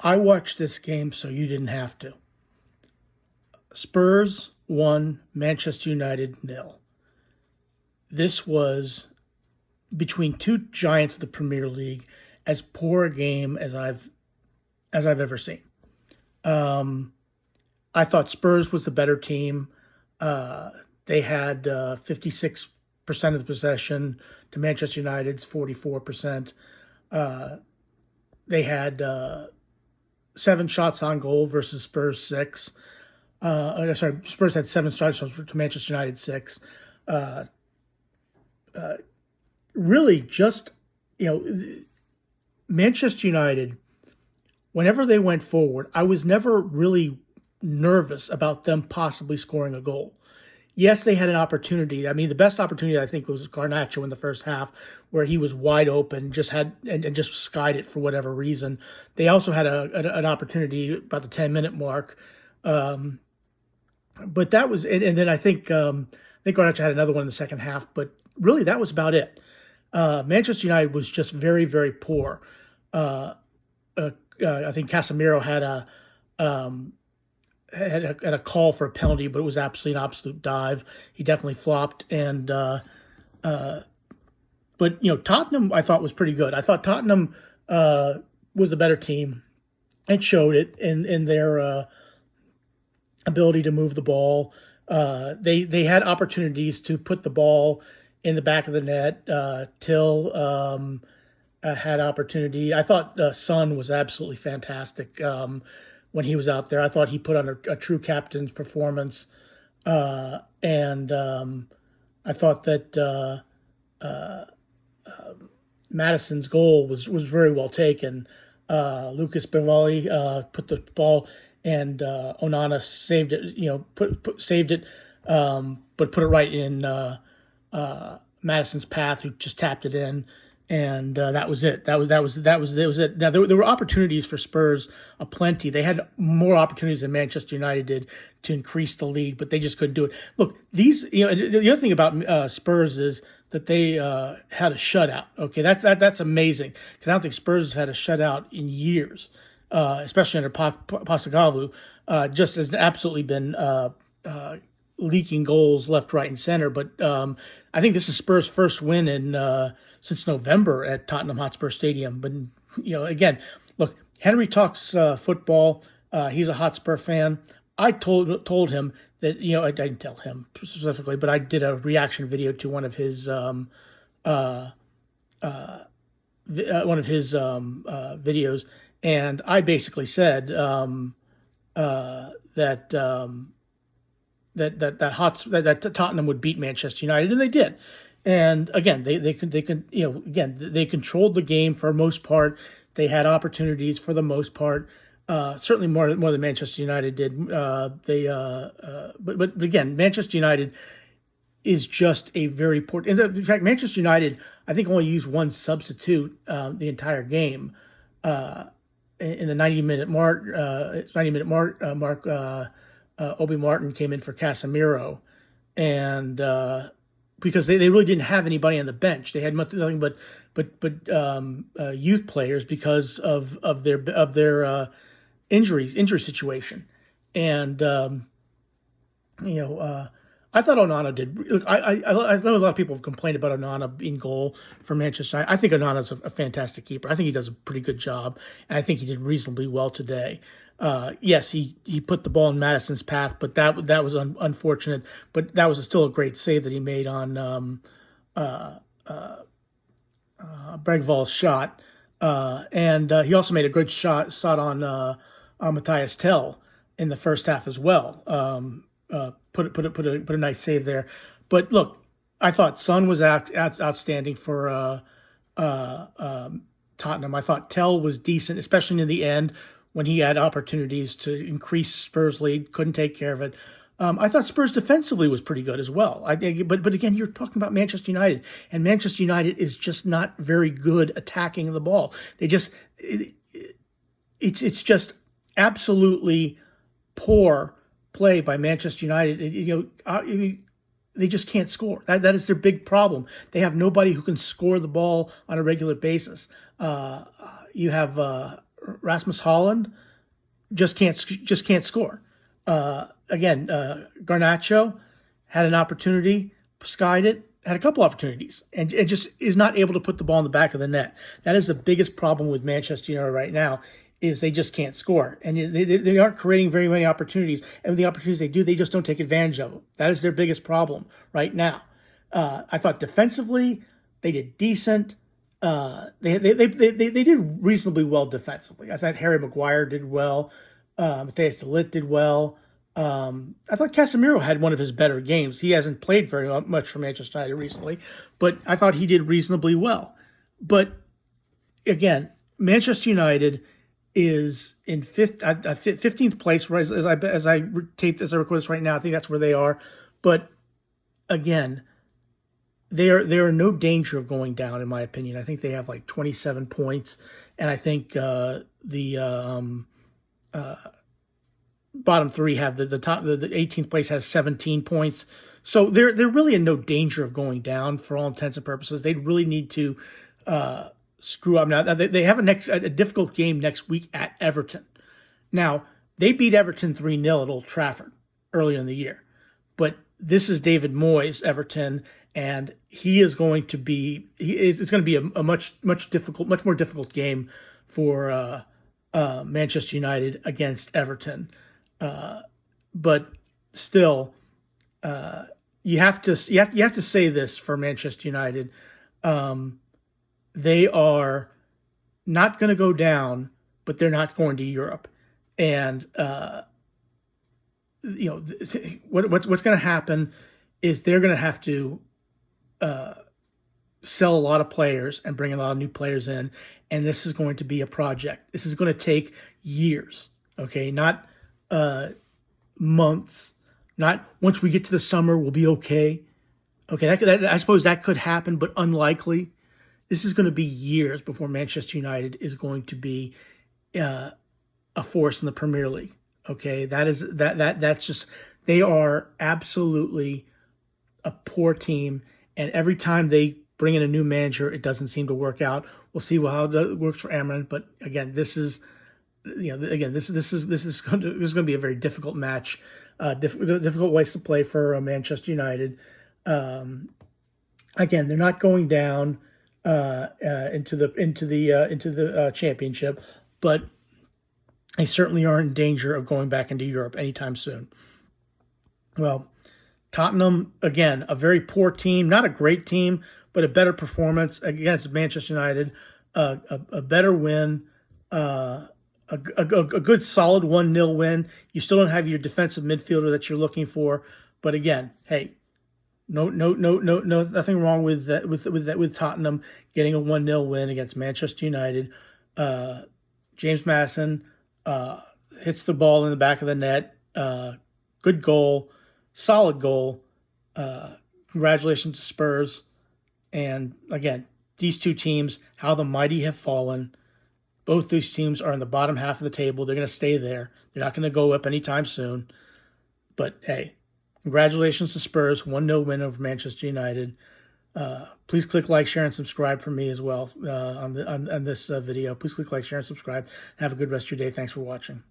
I watched this game so you didn't have to. Spurs 1, Manchester United 0. This was between two giants of the Premier League as poor a game as I've ever seen. I thought Spurs was the better team. They had 56% of the possession to Manchester United's 44%. They had 7 shots on goal versus Spurs 6. Sorry, Spurs had 7 shots to Manchester United 6. Really, just you know, Manchester United. Whenever they went forward, I was never really nervous about them possibly scoring a goal. Yes, they had an opportunity. I mean, the best opportunity I think was Garnacho in the first half, where he was wide open, just had and just skied it for whatever reason. They also had an opportunity about the 10-minute mark, but that was and then I think Garnacho had another one in the second half, but really that was about it. Manchester United was just very very poor. I think Casemiro had a call for a penalty, but it was absolutely an absolute dive. He definitely flopped, and but Tottenham I thought was pretty good. I thought Tottenham was the better team. It showed it in their ability to move the ball. They had opportunities to put the ball in the back of the net. Till had opportunity. I thought Son was absolutely fantastic when he was out there. I thought he put on a true captain's performance, and I thought that Madison's goal was very well taken. Lucas Bivoli put the ball, and Onana saved it. Saved it, but put it right in Madison's path, who just tapped it in, and that was it. That was it. Now there were opportunities for Spurs aplenty. They had more opportunities than Manchester United did to increase the lead, but they just couldn't do it. Look, the other thing about Spurs is that they had a shutout. Okay, that's amazing, because I don't think Spurs have had a shutout in years, especially under Postecoglou. Just has absolutely been leaking goals left, right, and center. But I think this is Spurs' first win in since November at Tottenham Hotspur Stadium. But again, look, Henry talks football. He's a Hotspur fan. I told him that I didn't tell him specifically, but I did a reaction video to one of his videos, and I basically said that that Tottenham would beat Manchester United, and they did. And again, they controlled the game for the most part. They had opportunities for the most part. Certainly more than Manchester United did. But again, Manchester United is just a very poor. In fact, Manchester United, I think, only used one substitute the entire game. In the 90-minute mark, Obi Martin came in for Casemiro, and because they really didn't have anybody on the bench, they had nothing but youth players because of their injury situation, and I thought Onana did. Look, I know a lot of people have complained about Onana in goal for Manchester United. I think Onana's a fantastic keeper. I think he does a pretty good job, and I think he did reasonably well today. Yes, he put the ball in Madison's path, but that was unfortunate. But that was still a great save that he made on Bregvall's shot, and he also made a good shot on Matthias Tell in the first half as well. Put a nice save there. But look, I thought Son was outstanding for Tottenham. I thought Tell was decent, especially in the end when he had opportunities to increase Spurs' lead, couldn't take care of it. I thought Spurs defensively was pretty good as well. But again, you're talking about Manchester United, and Manchester United is just not very good attacking the ball. It's just absolutely poor play by Manchester United. They just can't score. That is their big problem. They have nobody who can score the ball on a regular basis. You have Rasmus Holland just can't score. Again, Garnacho had an opportunity, skied it, had a couple opportunities, and it just is not able to put the ball in the back of the net. That is the biggest problem with Manchester United right now, is they just can't score. And they aren't creating very many opportunities. And with the opportunities they do, they just don't take advantage of them. That is their biggest problem right now. I thought defensively, they did decent. They did reasonably well defensively. I thought Harry Maguire did well. Matthias de Ligt did well. I thought Casemiro had one of his better games. He hasn't played very much for Manchester United recently, but I thought he did reasonably well. But again, Manchester United is in 15th place, right, as I record this right now. I think that's where they are. But again, they are in no danger of going down, in my opinion. I think they have like 27 points, and I think the bottom three have the 18th place has 17 points. So they're really in no danger of going down for all intents and purposes. They really need to screw up. Now they have a difficult game next week at Everton. Now they beat Everton 3-0 at Old Trafford earlier in the year, but this is David Moyes' Everton, and it's going to be a much more difficult game for Manchester United against Everton. But still, you have to say this for Manchester United. They are not going to go down, but they're not going to Europe. And what's going to happen is they're going to have to sell a lot of players and bring a lot of new players in, and this is going to be a project. This is going to take years, okay? Not months. Not once we get to the summer, we'll be okay. Okay, I suppose that could happen, but unlikely. This is going to be years before Manchester United is going to be a force in the Premier League. Okay, that's just, they are absolutely a poor team, and every time they bring in a new manager, it doesn't seem to work out. We'll see how it works for Amran, but again, this is going to be a very difficult match, difficult ways to play for Manchester United. Again, they're not going down into the championship, but they certainly are in danger of going back into Europe anytime soon. Well, Tottenham, again, a very poor team, not a great team, but a better performance against Manchester United, a better win, a good solid 1-0 win. You still don't have your defensive midfielder that you're looking for, but again, hey, no, nothing wrong with that, with Tottenham getting a 1-0 win against Manchester United. James Maddison hits the ball in the back of the net. Good goal, solid goal. Congratulations to Spurs. And again, these two teams, how the mighty have fallen. Both these teams are in the bottom half of the table. They're going to stay there. They're not going to go up anytime soon. But hey, congratulations to Spurs. 1-0 win over Manchester United. Please click like, share, and subscribe for me as well on this video. Please click like, share, and subscribe. Have a good rest of your day. Thanks for watching.